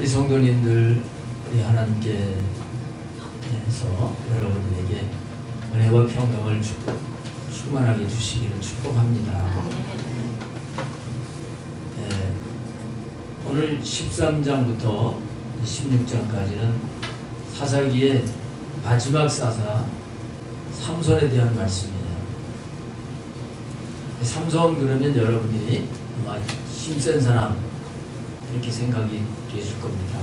우리 성도님들, 우리 하나님께서 여러분에게 은혜와 평강을 충만하게 주시기를 축복합니다. 오늘 13장부터 16장까지는 사사기의 마지막 사사 삼손에 대한 말씀이에요. 삼손 그러면 여러분이 힘센 사람 이렇게 생각이 되실 겁니다.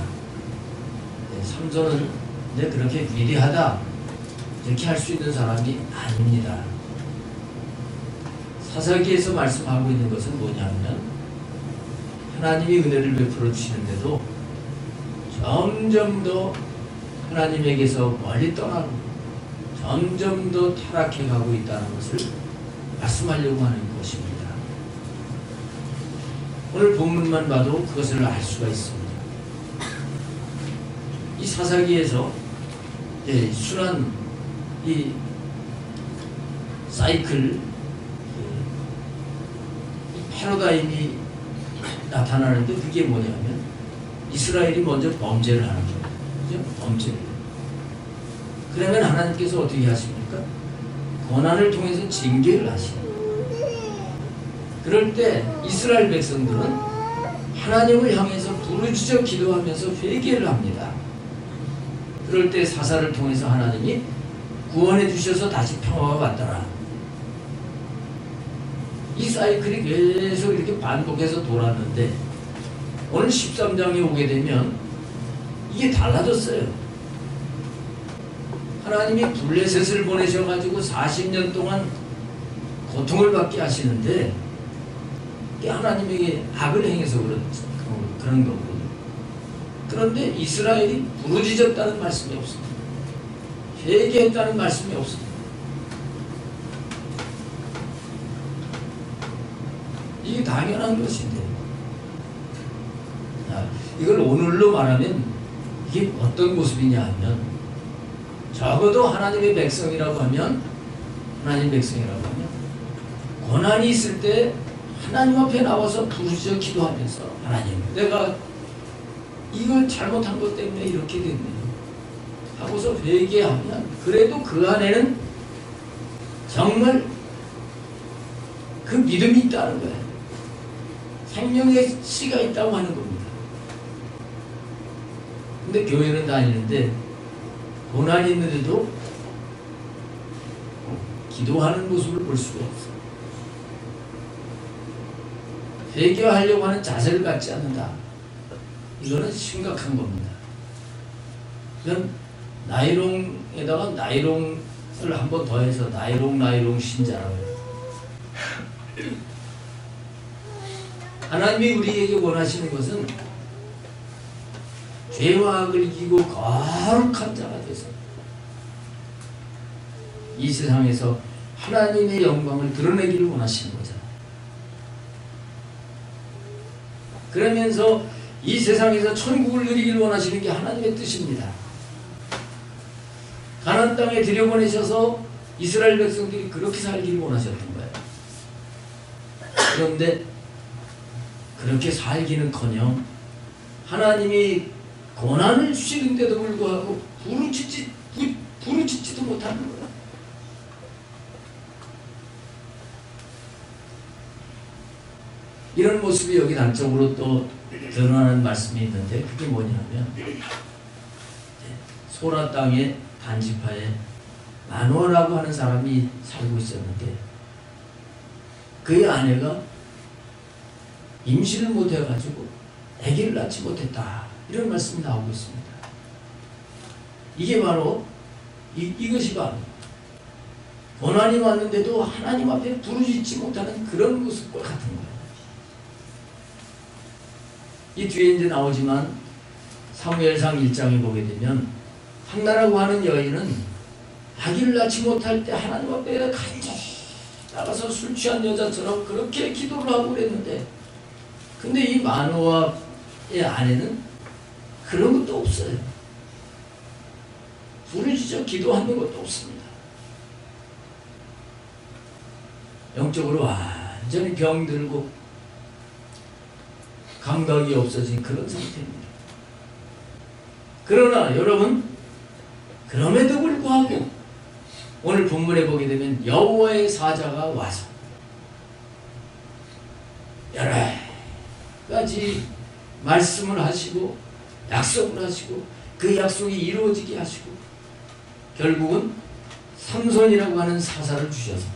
삼손은 그렇게 위대하다 이렇게 할 수 있는 사람이 아닙니다. 사사기에서 말씀하고 있는 것은 뭐냐면 하나님이 은혜를 베풀어 주시는데도 점점 더 하나님에게서 멀리 떠나고 점점 더 타락해 가고 있다는 것을 말씀하려고 하는 것입니다. 오늘 본문만 봐도 그것을 알 수가 있습니다. 이 사사기에서 순환 이 사이클 이 패러다임이 나타나는데 그게 뭐냐면 이스라엘이 먼저 범죄를 하는 거예요. 그죠? 범죄를. 그러면 하나님께서 어떻게 하십니까? 고난을 통해서 징계를 하시는 거예요. 그럴 때 이스라엘 백성들은 하나님을 향해서 부르짖어 기도하면서 회개를 합니다. 그럴 때 사사를 통해서 하나님이 구원해 주셔서 다시 평화가 왔더라. 이 사이클이 계속 이렇게 반복해서 돌았는데 오늘 13장에 오게 되면 이게 달라졌어요. 하나님이 블레셋을 보내셔가지고 40년 동안 고통을 받게 하시는데 하나님에게 악을 행해서 그런 거거든요. 그런데 이스라엘이 부르짖었다는 말씀이 없습니다. 회개했다는 말씀이 없습니다. 이게 당연한 것인데 이걸 오늘로 말하면 이게 어떤 모습이냐 하면 적어도 하나님의 백성이라고 하면 고난이 있을 때 하나님 앞에 나와서 부르짖어 기도하면서 하나님 내가 이걸 잘못한 것 때문에 이렇게 됐네요 하고서 회개하면 그래도 그 안에는 정말 그 믿음이 있다는 거예요. 생명의 씨가 있다고 하는 겁니다. 근데 교회는 다니는데 고난이 있는데도 기도하는 모습을 볼 수가 없어요. 회개하려고 하는 자세를 갖지 않는다. 이거는 심각한 겁니다. 그럼 나이롱에다가 나이롱을 한번 더해서 나이롱 신자라고 해요. 하나님이 우리에게 원하시는 것은 죄와 악을 이기고 거룩한 자가 돼서 이 세상에서 하나님의 영광을 드러내기를 원하시는 거죠. 그러면서 이 세상에서 천국을 누리기를 원하시는 게 하나님의 뜻입니다. 가나안 땅에 들여보내셔서 이스라엘 백성들이 그렇게 살기를 원하셨던 거예요. 그런데 그렇게 살기는커녕 하나님이 고난을 주시는데도 불구하고 부르짖지도 못하는 거예요. 이런 모습이 여기 단적으로 또 드러나는 말씀이 있는데 그게 뭐냐면 소라 땅의 단지파에 마노아라고 하는 사람이 살고 있었는데 그의 아내가 임신을 못해가지고 아기를 낳지 못했다. 이런 말씀이 나오고 있습니다. 이게 바로 이것이 바로 고난이 왔는데도 하나님 앞에 부르짖지 못하는 그런 모습과 같은 거예요. 이 뒤에 이제 나오지만 사무엘상 1장에 보게 되면 한나라고 하는 여인은 아기를 낳지 못할 때 하나님 앞에 간절히 나가서 술 취한 여자처럼 그렇게 기도를 하고 그랬는데 근데 이 마노아의 아내는 그런 것도 없어요. 부르짖어 기도하는 것도 없습니다. 영적으로 완전히 병들고 감각이 없어진 그런 상태입니다. 그러나 여러분, 그럼에도 불구하고 오늘 본문에 보게 되면 여호와의 사자가 와서 여러 가지 말씀을 하시고 약속을 하시고 그 약속이 이루어지게 하시고 결국은 삼손이라고 하는 사사를 주셔서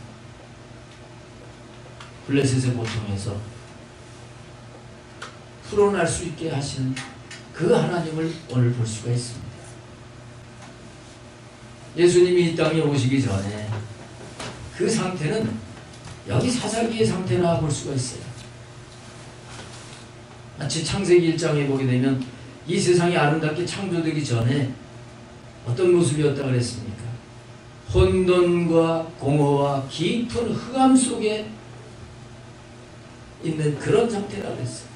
블레셋의 고통에서 풀어날 수 있게 하시는 그 하나님을 오늘 볼 수가 있습니다. 예수님이 이 땅에 오시기 전에 그 상태는 여기 사사기의 상태나 볼 수가 있어요. 마치 창세기 1장에 보게 되면 이 세상이 아름답게 창조되기 전에 어떤 모습이었다 그랬습니까? 혼돈과 공허와 깊은 흑암 속에 있는 그런 상태라 그랬어요.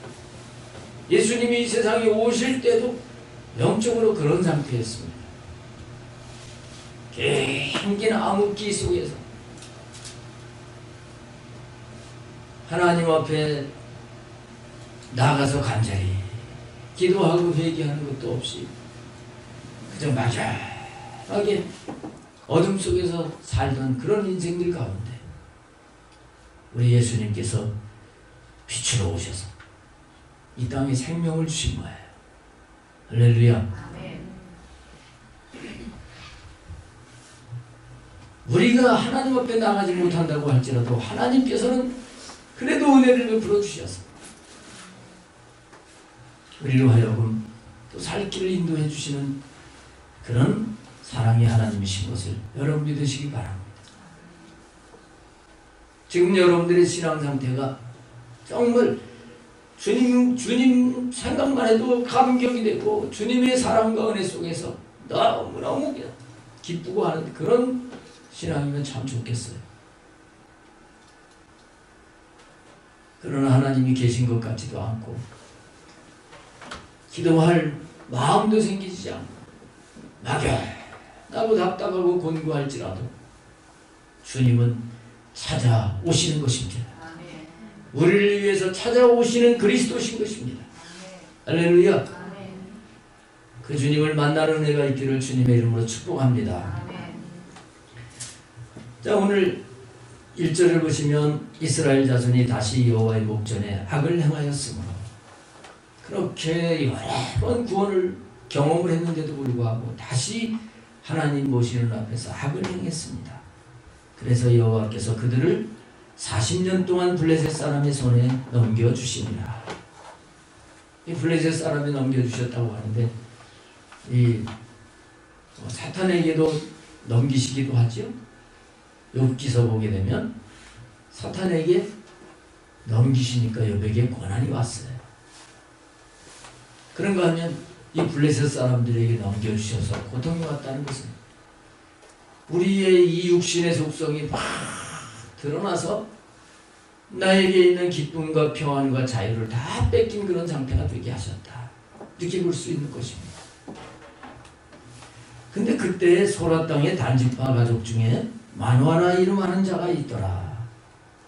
예수님이 이 세상에 오실 때도 영적으로 그런 상태였습니다. 긴 암흑기 속에서 하나님 앞에 나가서 간절히 기도하고 회개하는 것도 없이 그저 막연하게 어둠 속에서 살던 그런 인생들 가운데 우리 예수님께서 빛으로 오셔서 이 땅에 생명을 주신 거예요. 할렐루야. 우리가 하나님 앞에 나가지 못한다고 할지라도 하나님께서는 그래도 은혜를 베풀어 주셔서 우리로 하여금 또 살 길을 인도해 주시는 그런 사랑의 하나님이신 것을 여러분 믿으시기 바랍니다. 지금 여러분들의 신앙 상태가 정말 주님 생각만 해도 감격이 되고 주님의 사랑과 은혜 속에서 너무너무 기쁘고 하는 그런 신앙이면 참 좋겠어요. 그러나 하나님이 계신 것 같지도 않고 기도할 마음도 생기지 않고 막연하고 답답하고 곤고할지라도 주님은 찾아오시는 것입니다. 우리를 위해서 찾아오시는 그리스도신 것입니다. 할렐루야. 그 주님을 만나는 은혜가 있기를 주님의 이름으로 축복합니다. 자, 오늘 1절을 보시면 이스라엘 자손이 다시 여호와의 목전에 악을 행하였으므로 그렇게 여러 번 구원을 경험을 했는데도 불구하고 다시 하나님 모시는 앞에서 악을 행했습니다. 그래서 여호와께서 그들을 40년 동안 블레셋 사람의 손에 넘겨주시니라. 이 블레셋 사람에 넘겨주셨다고 하는데 이 사탄에게도 넘기시기도 하죠. 욥기서 보게 되면 사탄에게 넘기시니까 욥에게 고난이 왔어요. 그런가 하면 이 블레셋 사람들에게 넘겨주셔서 고통이 왔다는 것은 우리의 이 육신의 속성이 막 드러나서 나에게 있는 기쁨과 평안과 자유를 다 뺏긴 그런 상태가 되게 하셨다. 이렇게 볼 수 있는 것입니다. 근데 그때 소라 땅의 단지파 가족 중에 마누아라 이름하는 자가 있더라.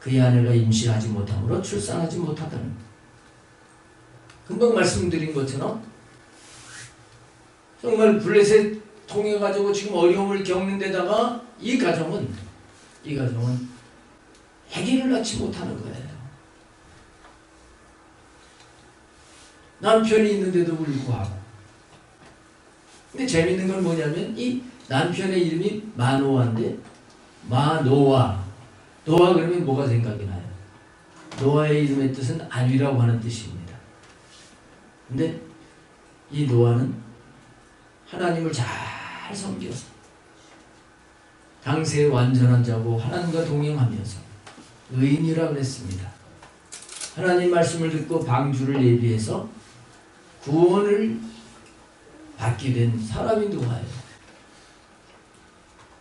그의 아내가 임신하지 못함으로 출산하지 못하더니 금방 말씀드린 것처럼 정말 블레셋 통해 가지고 지금 어려움을 겪는 데다가 이 가정은 아기를 낳지 못하는 거예요. 남편이 있는데도 불구하고. 근데 재밌는 건 뭐냐면 이 남편의 이름이 마노아인데 마노아. 노아 그러면 뭐가 생각이 나요? 노아의 이름의 뜻은 아위라고 하는 뜻입니다. 근데 이 노아는 하나님을 잘 섬겨서 당세의 완전한 자고 하나님과 동행하면서 의인이라 그랬습니다. 하나님 말씀을 듣고 방주를 예비해서 구원을 받게 된 사람이 노아예요.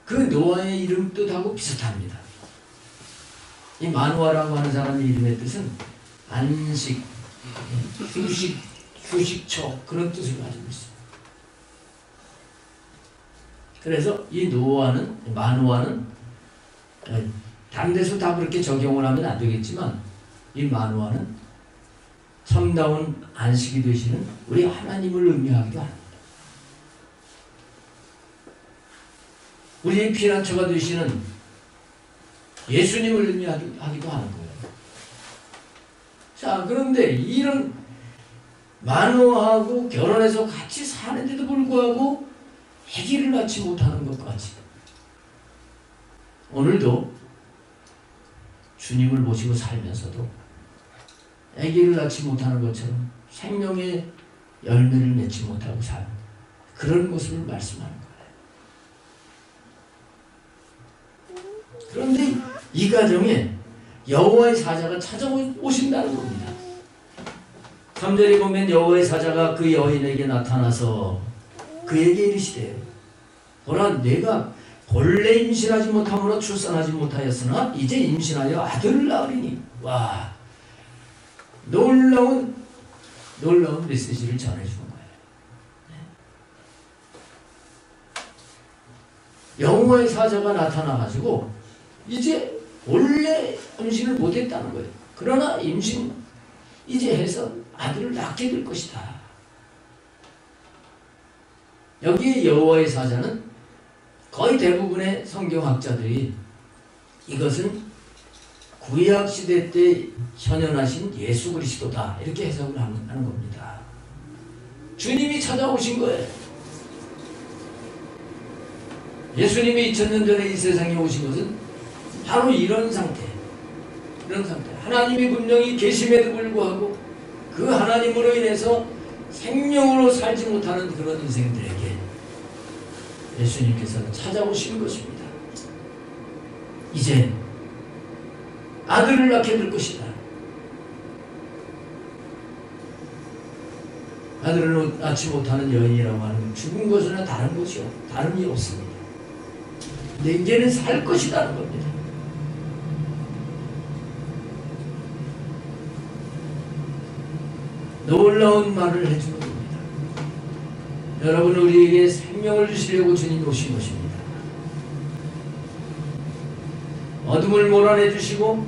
그 노아의 이름 뜻하고 비슷합니다. 이 마누아라고 하는 사람의 이름의 뜻은 안식, 휴식처 그런 뜻을 가지고 있어요. 그래서 이 마누아는 다른 데서 다 그렇게 적용을 하면 안 되겠지만 이 마누아는 참다운 안식이 되시는 우리 하나님을 의미하기도 합니다. 우리의 피난처가 되시는 예수님을 의미하기도 하는 거예요. 자, 그런데 이런 마노아하고 결혼해서 같이 사는데도 불구하고 아기를 낳지 못하는 것 같이 오늘도 주님을 모시고 살면서도 아기를 낳지 못하는 것처럼 생명의 열매를 맺지 못하고 사는 그런 모습을 말씀하는 거예요. 그런데 이 가정에 여호와의 사자가 찾아오신다는 겁니다. 3절에 보면 여호와의 사자가 그 여인에게 나타나서 그에게 이르시되 보라 내가 본래 임신하지 못함으로 출산하지 못하였으나 이제 임신하여 아들을 낳으리니. 와, 놀라운 메시지를 전해주는 거예요. 여호와의 사자가 나타나가지고 이제 원래 임신을 못했다는 거예요. 그러나 임신 이제 해서 아들을 낳게 될 것이다. 여기에 여호와의 사자는 거의 대부분의 성경학자들이 이것은 구약 시대 때 현현하신 예수 그리스도다 이렇게 해석을 하는 겁니다. 주님이 찾아오신 거예요. 예수님이 2000년 전에 이 세상에 오신 것은 바로 이런 상태. 하나님이 분명히 계심에도 불구하고 그 하나님으로 인해서 생명으로 살지 못하는 그런 인생들에게 예수님께서는 찾아오신 것입니다. 이제 아들을 낳게 될 것이다. 아들을 낳지 못하는 여인이라고 하는 죽은 것은 다름이 없습니다. 근데 이제는 살 것이라는 겁니다. 놀라운 말을 해주는 겁니다. 여러분, 우리에게 생명을 주시려고 주님이 오신 것입니다. 어둠을 몰아내 주시고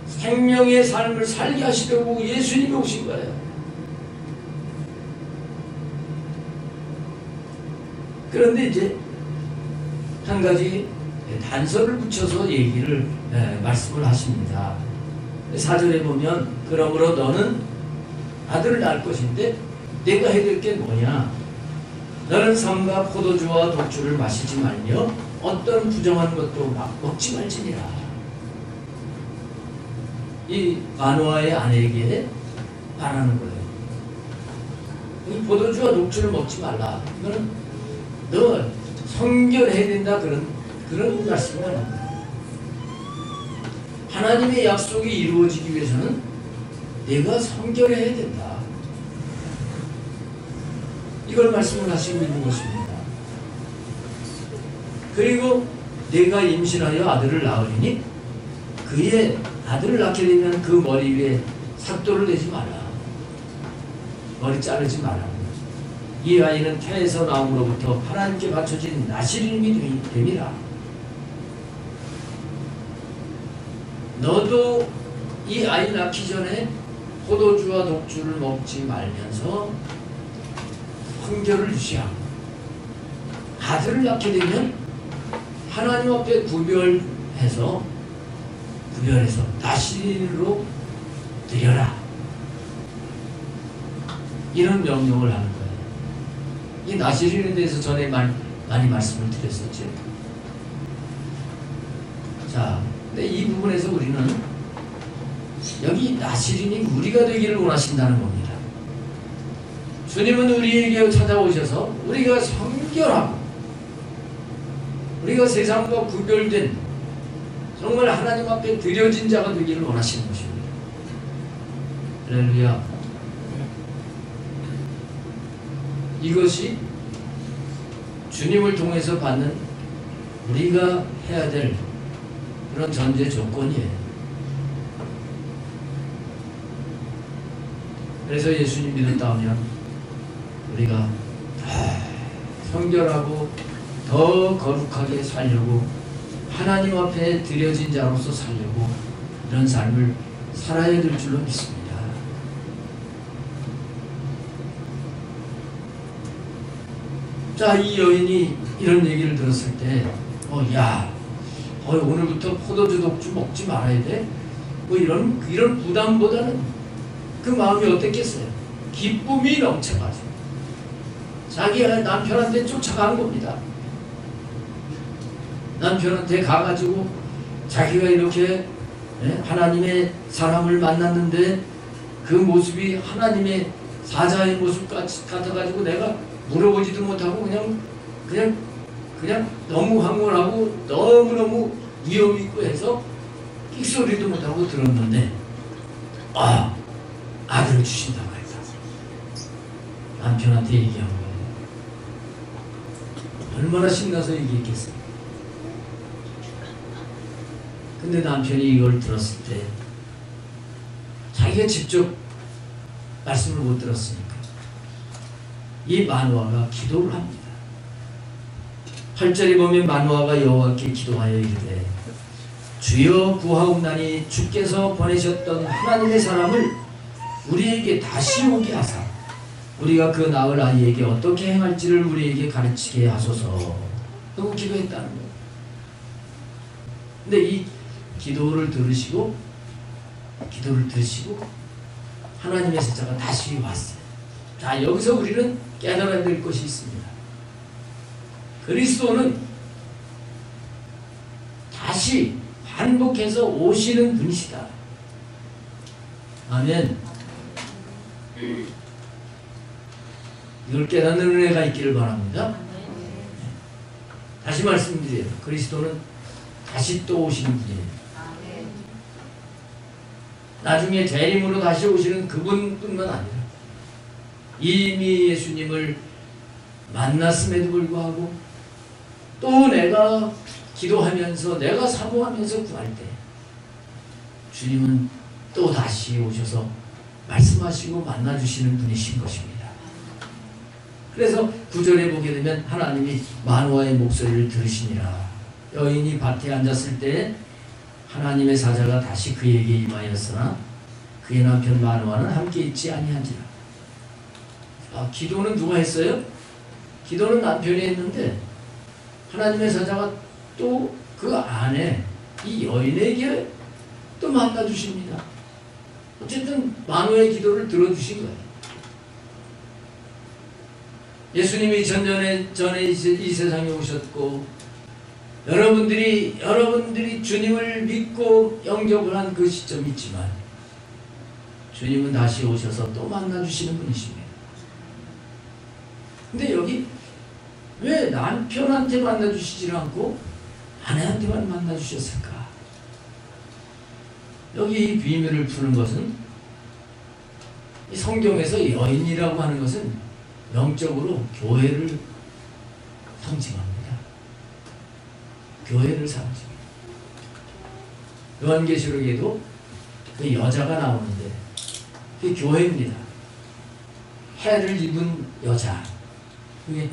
생명의 삶을 살게 하시려고 예수님이 오신 거예요. 그런데 이제 한 가지 단서를 붙여서 말씀을 하십니다. 4절에 보면 그러므로 너는 아들을 낳을 것인데 내가 해야 될 게 뭐냐? 너는 삼가 포도주와 독주를 마시지 말며 어떤 부정한 것도 먹지 말지니라. 이 마노아의 아내에게 말하는 거예요. 이 포도주와 독주를 먹지 말라. 이거는 너 성결해야 된다 그런 말씀을 하는 거예요. 하나님의 약속이 이루어지기 위해서는 내가 성결해야 된다. 이걸 말씀을 하시고 있는 것입니다. 그리고 내가 임신하여 아들을 낳으리니 그의 아들을 낳게 되면 그 머리 위에 삭도를 내지 마라. 머리 자르지 마라. 이 아이는 태에서 나옴으로부터 하나님께 바쳐진 나실인이 됨이라. 너도 이 아이 낳기 전에 포도주와 독주를 먹지 말면서 성결을 유지하고 아들을 낳게 되면 하나님 앞에 구별해서 나실인으로 드려라. 이런 명령을 하는 거예요. 이 나실인에 대해서 전에 많이 말씀을 드렸었죠. 자, 근데 이 부분에서 우리는 여기 나실인이 우리가 되기를 원하신다는 겁니다. 주님은 우리에게 찾아오셔서 우리가 성결하고 우리가 세상과 구별된 정말 하나님 앞에 드려진 자가 되기를 원하시는 것입니다. 할렐루야. 이것이 주님을 통해서 받는 우리가 해야 될 그런 전제 조건이에요. 그래서 예수님 믿었다 하면 우리가 더 성결하고 더 거룩하게 살려고 하나님 앞에 드려진 자로서 살려고 이런 삶을 살아야 될 줄로 믿습니다. 자, 이 여인이 이런 얘기를 들었을 때 야, 오늘부터 포도주 독주 먹지 말아야 돼? 뭐 이런 부담보다는 그 마음이 어땠겠어요? 기쁨이 넘쳐가지고 자기가 남편한테 쫓아간 겁니다. 남편한테 가가지고 자기가 이렇게 하나님의 사람을 만났는데 그 모습이 하나님의 사자의 모습 같아가지고 내가 물어보지도 못하고 그냥 너무 황홀하고 너무너무 위험 있고 해서 끽소리도 못하고 들었는데 아들을 주신다고 했다. 남편한테 얘기한 거예요. 얼마나 신나서 얘기했겠어요. 근데 남편이 이걸 들었을 때 자기가 직접 말씀을 못 들었으니까 이 마누아가 기도를 합니다. 8절에 보면 마누아가 여호와께 기도하여 이르되 주여 구하옵나니 주께서 보내셨던 하나님의 사람을 우리에게 다시 오게 하사 우리가 그 낳을 아이에게 어떻게 행할지를 우리에게 가르치게 하소서 하고 기도했다는 거예요. 근데 이 기도를 들으시고 하나님의 사자가 다시 왔어요. 자, 여기서 우리는 깨달아야 될 것이 있습니다. 그리스도는 다시 반복해서 오시는 분이시다. 아멘. 이걸 깨닫는 은혜가 있기를 바랍니다. 다시 말씀드려요. 그리스도는 다시 또 오시는 분이에요. 나중에 재림으로 다시 오시는 그분뿐만 아니라 이미 예수님을 만났음에도 불구하고 또 내가 기도하면서 내가 사모하면서 구할 때 주님은 또 다시 오셔서 말씀하시고 만나주시는 분이신 것입니다. 그래서 9절에 보게 되면 하나님이 마누아의 목소리를 들으시니라. 여인이 밭에 앉았을 때 하나님의 사자가 다시 그에게 임하였으나 그의 남편 마누아는 함께 있지 아니한지라. 기도는 누가 했어요? 기도는 남편이 했는데 하나님의 사자가 또 그 안에 이 여인에게 또 만나주십니다. 어쨌든 마누아의 기도를 들어주신 거예요. 예수님이 전에 이 세상에 오셨고 여러분들이 주님을 믿고 영접을 한 그 시점이 있지만 주님은 다시 오셔서 또 만나주시는 분이십니다. 근데 여기 왜 남편한테 만나주시지 않고 아내한테만 만나주셨을까? 여기 이 비밀을 푸는 것은 이 성경에서 여인이라고 하는 것은 영적으로 교회를 상징합니다. 교회를 상징합니다. 요한계시록에도 그 여자가 나오는데 그게 교회입니다. 해를 입은 여자, 그게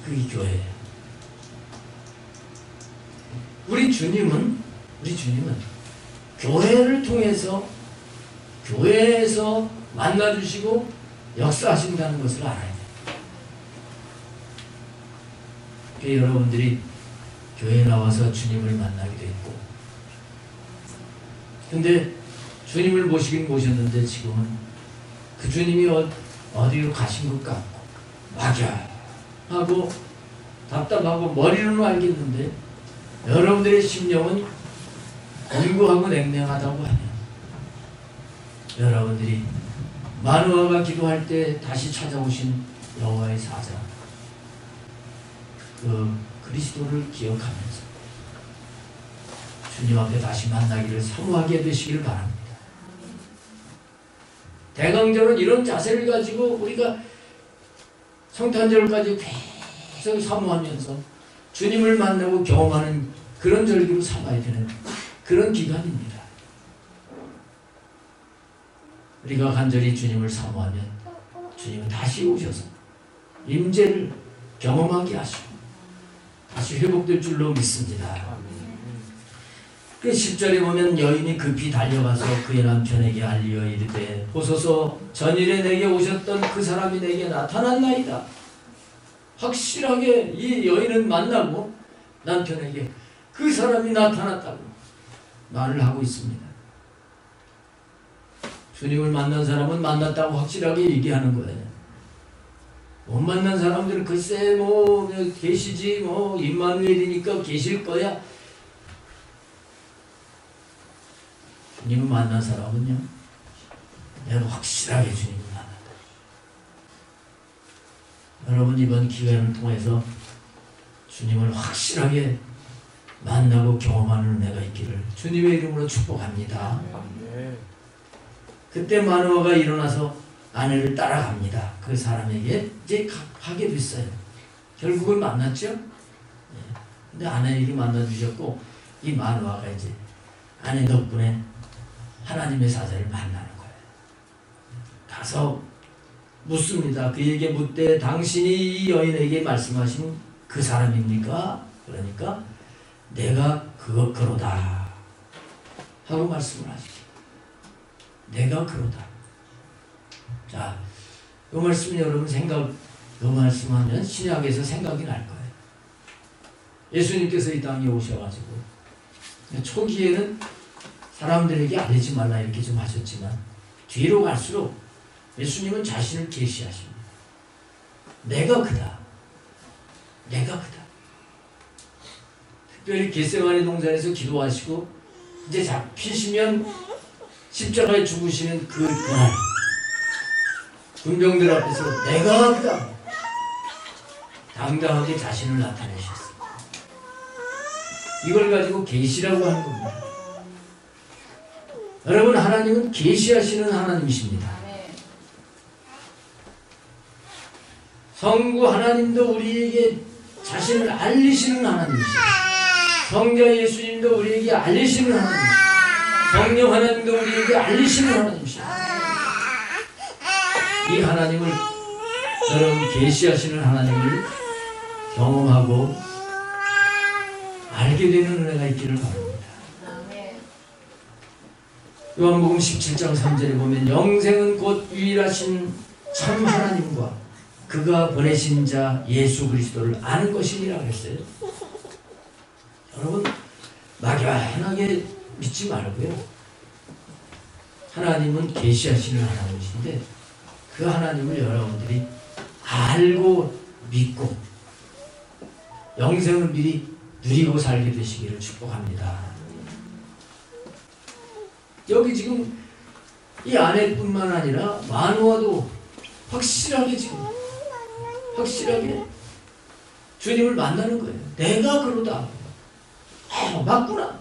교회예요. 우리 주님은 교회를 통해서 교회에서 만나주시고 역사하신다는 것을 알아야 돼요. 그러니까 여러분들이 교회에 나와서 주님을 만나기도 했고, 근데 주님을 모시긴 모셨는데 지금은 그 주님이 어디로 가신 것 같고 막연하고 답답하고 머리로는 알겠는데 여러분들의 심령은 공고하고 냉랭하다고 하면 여러분들이 마누아가 기도할 때 다시 찾아오신 여호와의 사자 그 그리스도를 기억하면서 주님 앞에 다시 만나기를 사모하게 되시기를 바랍니다. 대강절은 이런 자세를 가지고 우리가 성탄절까지 계속 사모하면서 주님을 만나고 경험하는 그런 절기로 삼아야 되는 그런 기간입니다. 우리가 간절히 주님을 사모하면 주님은 다시 오셔서 임재를 경험하게 하시고 다시 회복될 줄로 믿습니다. 그 10절에 보면 여인이 급히 달려가서 그의 남편에게 알리어 이르되 보소서 전일에 내게 오셨던 그 사람이 내게 나타났나이다. 확실하게 이 여인은 만나고 남편에게 그 사람이 나타났다고 말을 하고 있습니다. 주님을 만난 사람은 만났다고 확실하게 얘기하는 거예요. 못 만난 사람들은 글쎄 뭐 계시지 뭐 임마누엘이니까 계실 거야. 주님을 만난 사람은요, 내가 확실하게 주님을 만난다. 여러분 이번 기간을 통해서 주님을 확실하게 만나고 경험하는 은혜가 있기를 주님의 이름으로 축복합니다. 그때 마누아가 일어나서 아내를 따라갑니다. 그 사람에게 이제 가게 됐어요. 결국은 만났죠. 근데 아내에게 만나주셨고 이 마누아가 이제 아내 덕분에 하나님의 사자를 만나는 거예요. 가서 묻습니다. 그에게 묻되 당신이 이 여인에게 말씀하신 그 사람입니까? 그러니까 내가 그로다 하고 말씀을 하시죠. 내가 그로다. 자, 이 말씀 여러분 이 말씀하면 신약에서 생각이 날 거예요. 예수님께서 이 땅에 오셔가지고 초기에는 사람들에게 알리지 말라 이렇게 좀 하셨지만 뒤로 갈수록 예수님은 자신을 계시하십니다. 내가 그다. 내가 그다. 특별히 겟세마네 동산에서 기도하시고 이제 잡히시면 십자가에 죽으시는 그날 군병들 앞에서 내가 그다. 당당하게 자신을 나타내셨습니다. 이걸 가지고 계시라고 하는 겁니다. 여러분 하나님은 계시하시는 하나님이십니다. 성부 하나님도 우리에게 자신을 알리시는 하나님이십니다. 성자 예수님도 우리에게 알리시는 하나님이십니다. 성령 하나님도 우리에게 알리시는 하나님이십니다. 이 하나님을 여러분 계시하시는 하나님을 경험하고 알게 되는 은혜가 있기를 바랍니다. 요한복음 17장 3절에 보면 영생은 곧 유일하신 참 하나님과 그가 보내신 자 예수 그리스도를 아는 것이니라 그랬어요. 여러분 막연하게 믿지 말고요. 하나님은 계시하시는 하나님이신데 그 하나님을 여러분들이 알고 믿고 영생을 미리 누리고 살게 되시기를 축복합니다. 여기 지금 이 아내뿐만 아니라 마누아도 확실하게 주님을 만나는 거예요. 내가 그러다. 맞구나.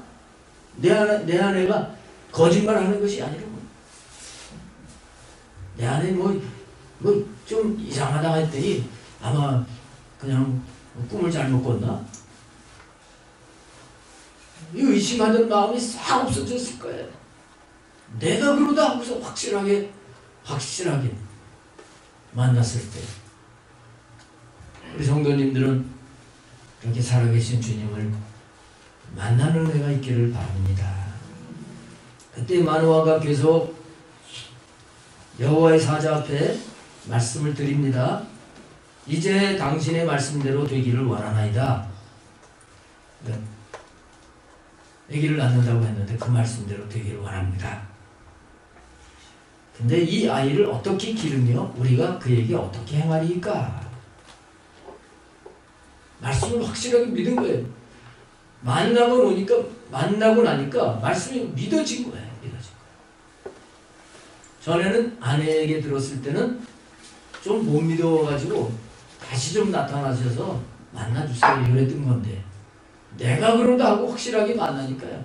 내 아내가 거짓말하는 것이 아니라 내 아내 뭐 좀 이상하다 했더니 아마 그냥 꿈을 잘못 꿨나? 이 의심하던 마음이 싹 없어졌을 거예요. 내가 그러다 하고서 확실하게 만났을 때 우리 성도님들은 그렇게 살아계신 주님을 만나는 은혜가 있기를 바랍니다. 그때 마누아가 계속 여호와의 사자 앞에 말씀을 드립니다. 이제 당신의 말씀대로 되기를 원하나이다. 아기를 낳는다고 했는데 그 말씀대로 되기를 원합니다. 근데 이 아이를 어떻게 기르며 우리가 그에게 어떻게 행하리까? 말씀을 확실하게 믿은 거예요. 만나고 나니까 말씀이 믿어진 거예요. 전에는 아내에게 들었을 때는 좀 못 믿어가지고 다시 좀 나타나셔서 만나주세요 이랬던 건데 내가 그러다 하고 확실하게 만나니까요.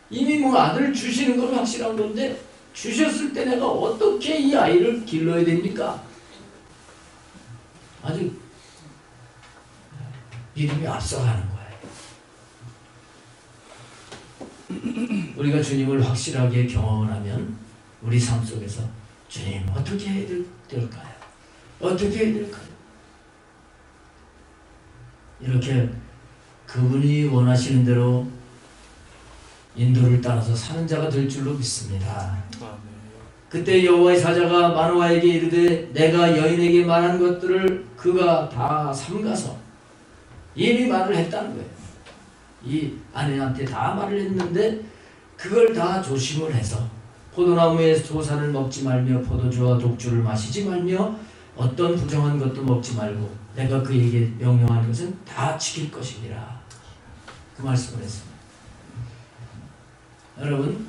이미 뭐 아들 주시는 건 확실한 건데 주셨을 때 내가 어떻게 이 아이를 길러야 됩니까? 아주 믿음이 앞서가는 거예요. 우리가 주님을 확실하게 경험을 하면 우리 삶 속에서 주님 어떻게 해야 될까요? 어떻게 해야 될까요? 이렇게 그분이 원하시는 대로 인도를 따라서 사는 자가 될 줄로 믿습니다. 그때 여호와의 사자가 마누아에게 이르되 내가 여인에게 말한 것들을 그가 다 삼가서 이미 말을 했다는 거예요. 이 아내한테 다 말을 했는데 그걸 다 조심을 해서 포도나무의 조산을 먹지 말며 포도주와 독주를 마시지 말며 어떤 부정한 것도 먹지 말고 내가 그에게 명령한 것은 다 지킬 것이니라. 그 말씀을 했습니다. 여러분,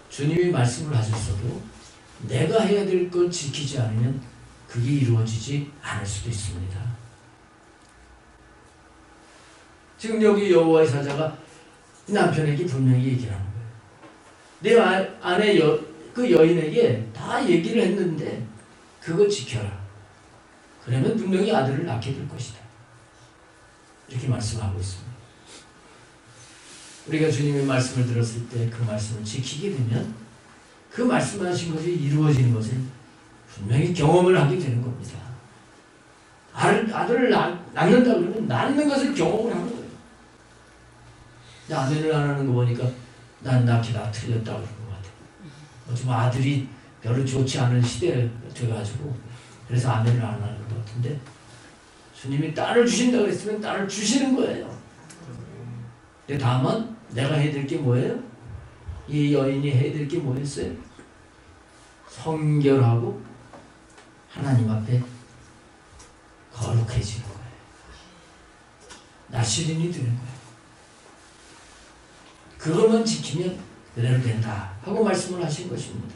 주님이 말씀을 하셨어도 내가 해야 될 걸 지키지 않으면 그게 이루어지지 않을 수도 있습니다. 지금 여기 여호와의 사자가 남편에게 분명히 얘기를 하는 거예요. 내 아내 그 여인에게 다 얘기를 했는데 그거 지켜라. 그러면 분명히 아들을 낳게 될 것이다. 이렇게 말씀하고 있습니다. 우리가 주님의 말씀을 들었을 때 그 말씀을 지키게 되면 그 말씀하신 것이 이루어지는 것을 분명히 경험을 하게 되는 겁니다. 아들을 낳는다 그러면 낳는 것을 경험을 하는 거예요. 아들을 안 하는 거 보니까 난 낳기다 틀렸다 그런 것 같아요. 요즘 아들이 별로 좋지 않은 시대에 돼가지고 그래서 아내를 안 하는 것 같은데 주님이 딸을 주신다고 했으면 딸을 주시는 거예요. 근데 다만 내가 해야 될 게 뭐예요? 이 여인이 해야 될 게 뭐였어요? 성결하고 하나님 앞에 거룩해지는 거예요. 나시린이 되는 거예요. 그것만 지키면 그대로 된다 하고 말씀을 하신 것입니다.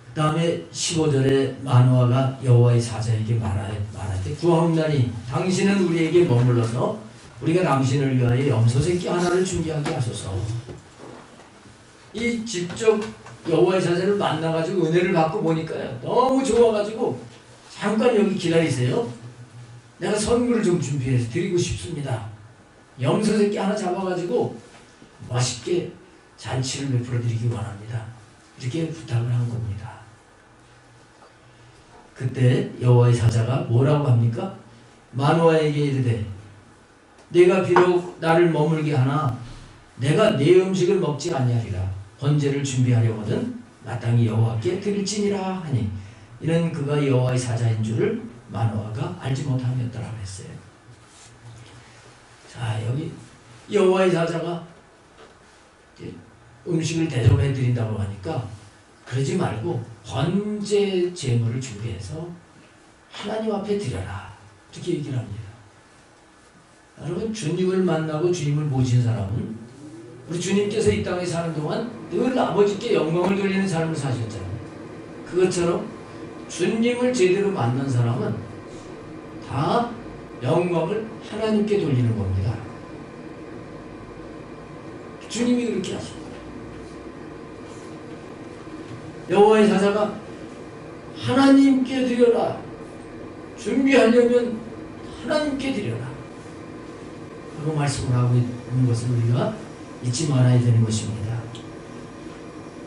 그 다음에 15절에 마노아가 여호와의 사자에게 말하되 구하옵나니 당신은 우리에게 머물러서 우리가 당신을 위하여 염소새끼 하나를 준비하게 하소서. 이 직접 여호와의 사자를 만나가지고 은혜를 받고 보니까요 너무 좋아가지고 잠깐 여기 기다리세요. 내가 선물을 좀 준비해서 드리고 싶습니다. 염소새끼 하나 잡아가지고 맛있게 잔치를 베풀어 드리기 원합니다. 이렇게 부탁을 한 겁니다. 그때 여호와의 사자가 뭐라고 합니까? 마노아에게 이르되 내가 비록 나를 머물게 하나 내가 네 음식을 먹지 아니하리라. 번제를 준비하려거든 마땅히 여호와께 드릴지니라 하니 이는 그가 여호와의 사자인 줄을 마노아가 알지 못함이었더라 했어요. 자, 여기 여호와의 사자가 음식을 대접해 드린다고 하니까 그러지 말고 번제 제물을 준비해서 하나님 앞에 드려라. 이렇게 얘기를 합니다. 여러분, 주님을 만나고 주님을 모신 사람은 우리 주님께서 이 땅에 사는 동안 늘 아버지께 영광을 돌리는 삶을 사셨잖아요. 그것처럼 주님을 제대로 만난 사람은 다 영광을 하나님께 돌리는 겁니다. 주님이 그렇게 하십니다. 여호와의 사자가 하나님께 드려라. 준비하려면 하나님께 드려라. 하고 말씀을 하고 있는 것을 우리가 잊지 말아야 되는 것입니다.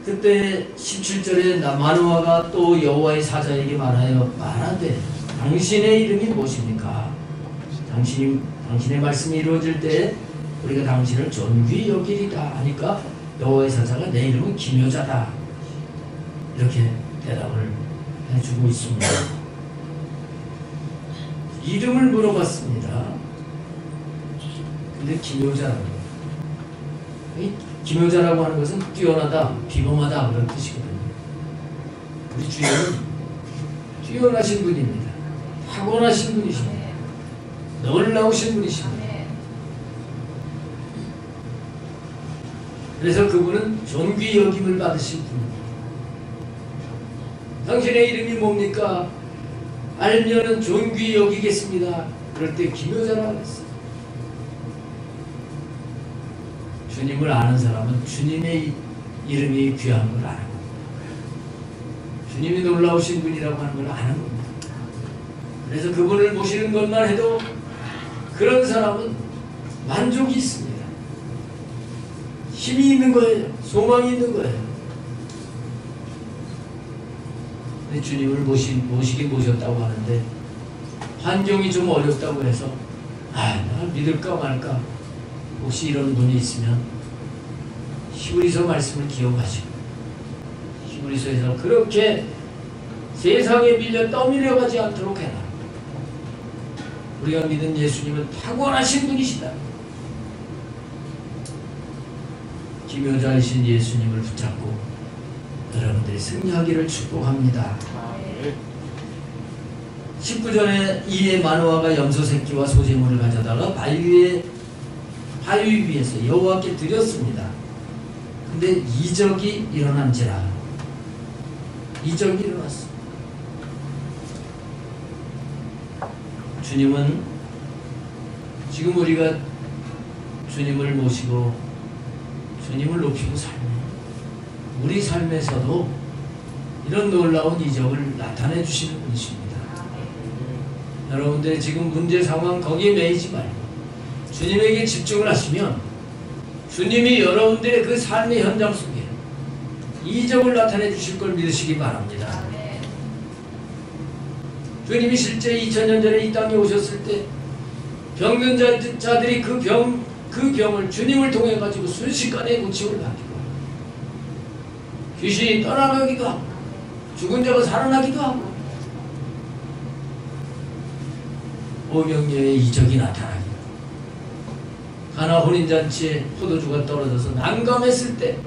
그때 17절에 마노아가 또 여호와의 사자에게 말하되 당신의 이름이 무엇입니까? 당신의 말씀이 이루어질 때 우리가 당신을 존귀히 여기리다 하니까 여호와의 사자가 내 이름은 기묘자다. 이렇게 대답을 해주고 있습니다. 이름을 물어봤습니다. 근데 기묘자라고. 기묘자라고 하는 것은 뛰어나다, 비범하다 그런 뜻이거든요. 우리 주님은 뛰어나신 분입니다. 타고나신 분이십니다. 놀라우신 분이십니다. 그래서 그분은 존귀 여김을 받으신 분입니다. 당신의 이름이 뭡니까? 알면은 존귀 여기겠습니다. 그럴 때 기묘자라고 했어요. 주님을 아는 사람은 주님의 이름이 귀한 걸 아는 겁니다. 주님이 놀라우신 분이라고 하는 걸 아는 겁니다. 그래서 그분을 모시는 것만 해도 그런 사람은 만족이 있습니다. 힘이 있는 거예요. 소망이 있는 거예요. 주님을 모시긴 모셨다고 하는데 환경이 좀 어렵다고 해서 나 믿을까 말까 혹시 이런 분이 있으면 히브리서 말씀을 기억하시고 히브리서에서 그렇게 세상에 밀려 떠밀려가지 않도록 해라. 우리가 믿은 예수님은 탁월하신 분이시다. 기묘자이신 예수님을 붙잡고 여러분들이 승리하기를 축복합니다. 19절에 이에 마노아가 염소 새끼와 소재물을 가져다가 바위 위에서 여호와께 드렸습니다. 근데 이적이 일어난지라. 이적이 일어났어. 주님은 지금 우리가 주님을 모시고 주님을 높이고 살면 우리 삶에서도 이런 놀라운 이적을 나타내 주시는 분이십니다. 여러분들 지금 문제 상황 거기에 매이지 말고 주님에게 집중을 하시면 주님이 여러분들의 그 삶의 현장 속에 이적을 나타내 주실 걸 믿으시기 바랍니다. 주님이 실제 2000년 전에 이 땅에 오셨을 때 병든 자들이 그 병을 주님을 통해 가지고 순식간에 고침을 받고 귀신이 떠나가기도 하고 죽은 자가 살아나기도 하고 오병이어의 이적이 나타나기도 가나 혼인잔치에 포도주가 떨어져서 난감했을 때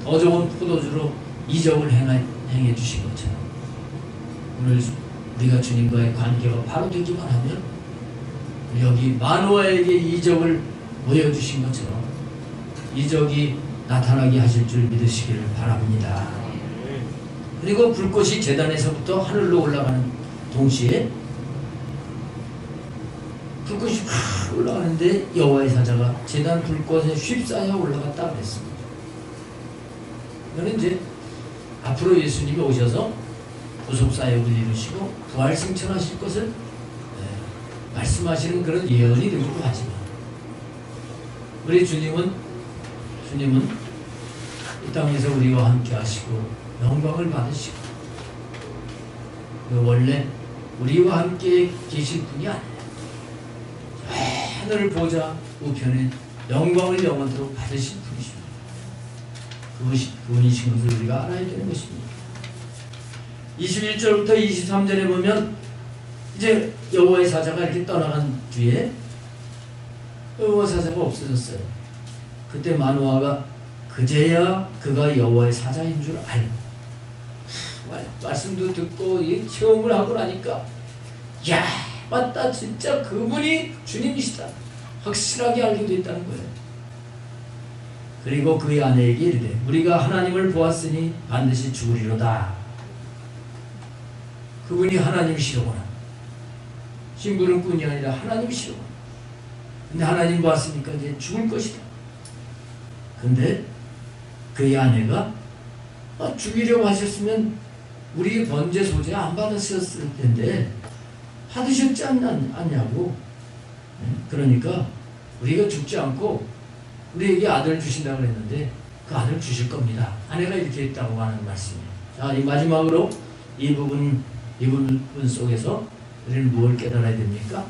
더 좋은 포도주로 이적을 행해 주신 것처럼 오늘 우리가 주님과의 관계가 바로 되기만 하면 여기 마노아에게 이적을 보여주신 것처럼 이적이 나타나게 하실 줄 믿으시기를 바랍니다. 그리고 불꽃이 제단에서부터 하늘로 올라가는 동시에 불꽃이 확 올라가는데 여호와의 사자가 제단 불꽃에 휩싸여 올라갔다 그랬습니다. 이거는 이제 앞으로 예수님이 오셔서 구속사역을 이루시고 부활 승천하실 것을 말씀하시는 그런 예언이 되기도 하지만 우리 주님은 이 땅에서 우리와 함께 하시고 영광을 받으시고 원래 우리와 함께 계실 분이 아니에요. 하늘 보좌 우편에 영광을 영원토록 받으신 분이십니다. 그분이신 것을 우리가 알아야 되는 것입니다. 21절부터 23절에 보면 이제 여호와의 사자가 이렇게 떠나간 뒤에 여호와 사자가 없어졌어요. 그때 마노아가 그제야 그가 여호와의 사자인 줄 알고 말씀도 듣고 체험을 하고 나니까 야 맞다 진짜 그분이 주님이시다 확실하게 알게 됐다는 거예요. 그리고 그의 아내에게 이르되 우리가 하나님을 보았으니 반드시 죽으리로다. 그분이 하나님이시로구나. 신부는 뿐이 아니라 하나님이시로구나. 근데 하나님 봤으니까 이제 죽을 것이다. 근데 그의 아내가 죽이려고 하셨으면 우리 번제 소재 안 받았었을 텐데 받으셨지 않냐고. 그러니까 우리가 죽지 않고 우리에게 아들 주신다고 했는데 그 아들 주실 겁니다. 아내가 이렇게 했다고 하는 말씀이에요. 자, 이 마지막으로 이 부분 속에서 우리는 무엇을 깨달아야 됩니까?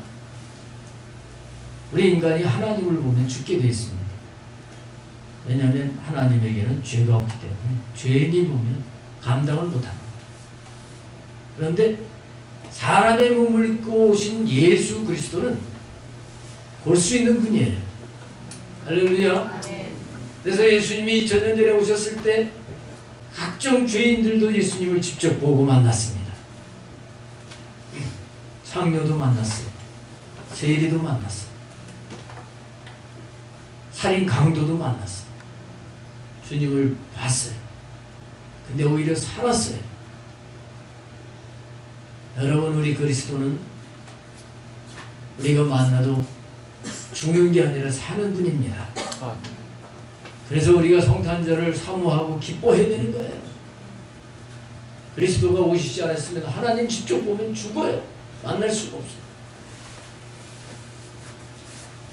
우리 인간이 하나님을 보면 죽게 되어 있습니다. 왜냐하면 하나님에게는 죄가 없기 때문에 죄인이 보면 감당을 못합니다. 그런데 사람의 몸을 입고 오신 예수 그리스도는 볼 수 있는 분이에요. 할렐루야. 그래서 예수님이 2000년 전에 오셨을 때 각종 죄인들도 예수님을 직접 보고 만났습니다. 상녀도 만났어요. 세리도 만났어요. 살인 강도도 만났어요. 주님을 봤어요. 근데 오히려 살았어요. 여러분, 우리 그리스도는 우리가 만나도 죽는 게 아니라 사는 분입니다. 그래서 우리가 성탄절을 사모하고 기뻐해야 되는 거예요. 그리스도가 오시지 않았으면 하나님 직접 보면 죽어요. 만날 수가 없어요.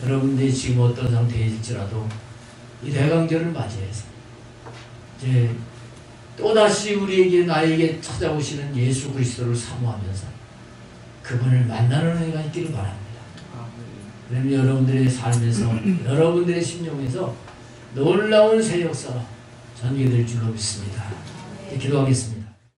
여러분들이 지금 어떤 상태일지라도 이 대강절을 맞이해서 이제 또다시 우리에게 나에게 찾아오시는 예수 그리스도를 사모하면서 그분을 만나는 은혜가 있기를 바랍니다. 그러면 여러분들의 삶에서 여러분들의 심령에서 놀라운 새 역사가 전개될 줄로 믿습니다. 기도하겠습니다.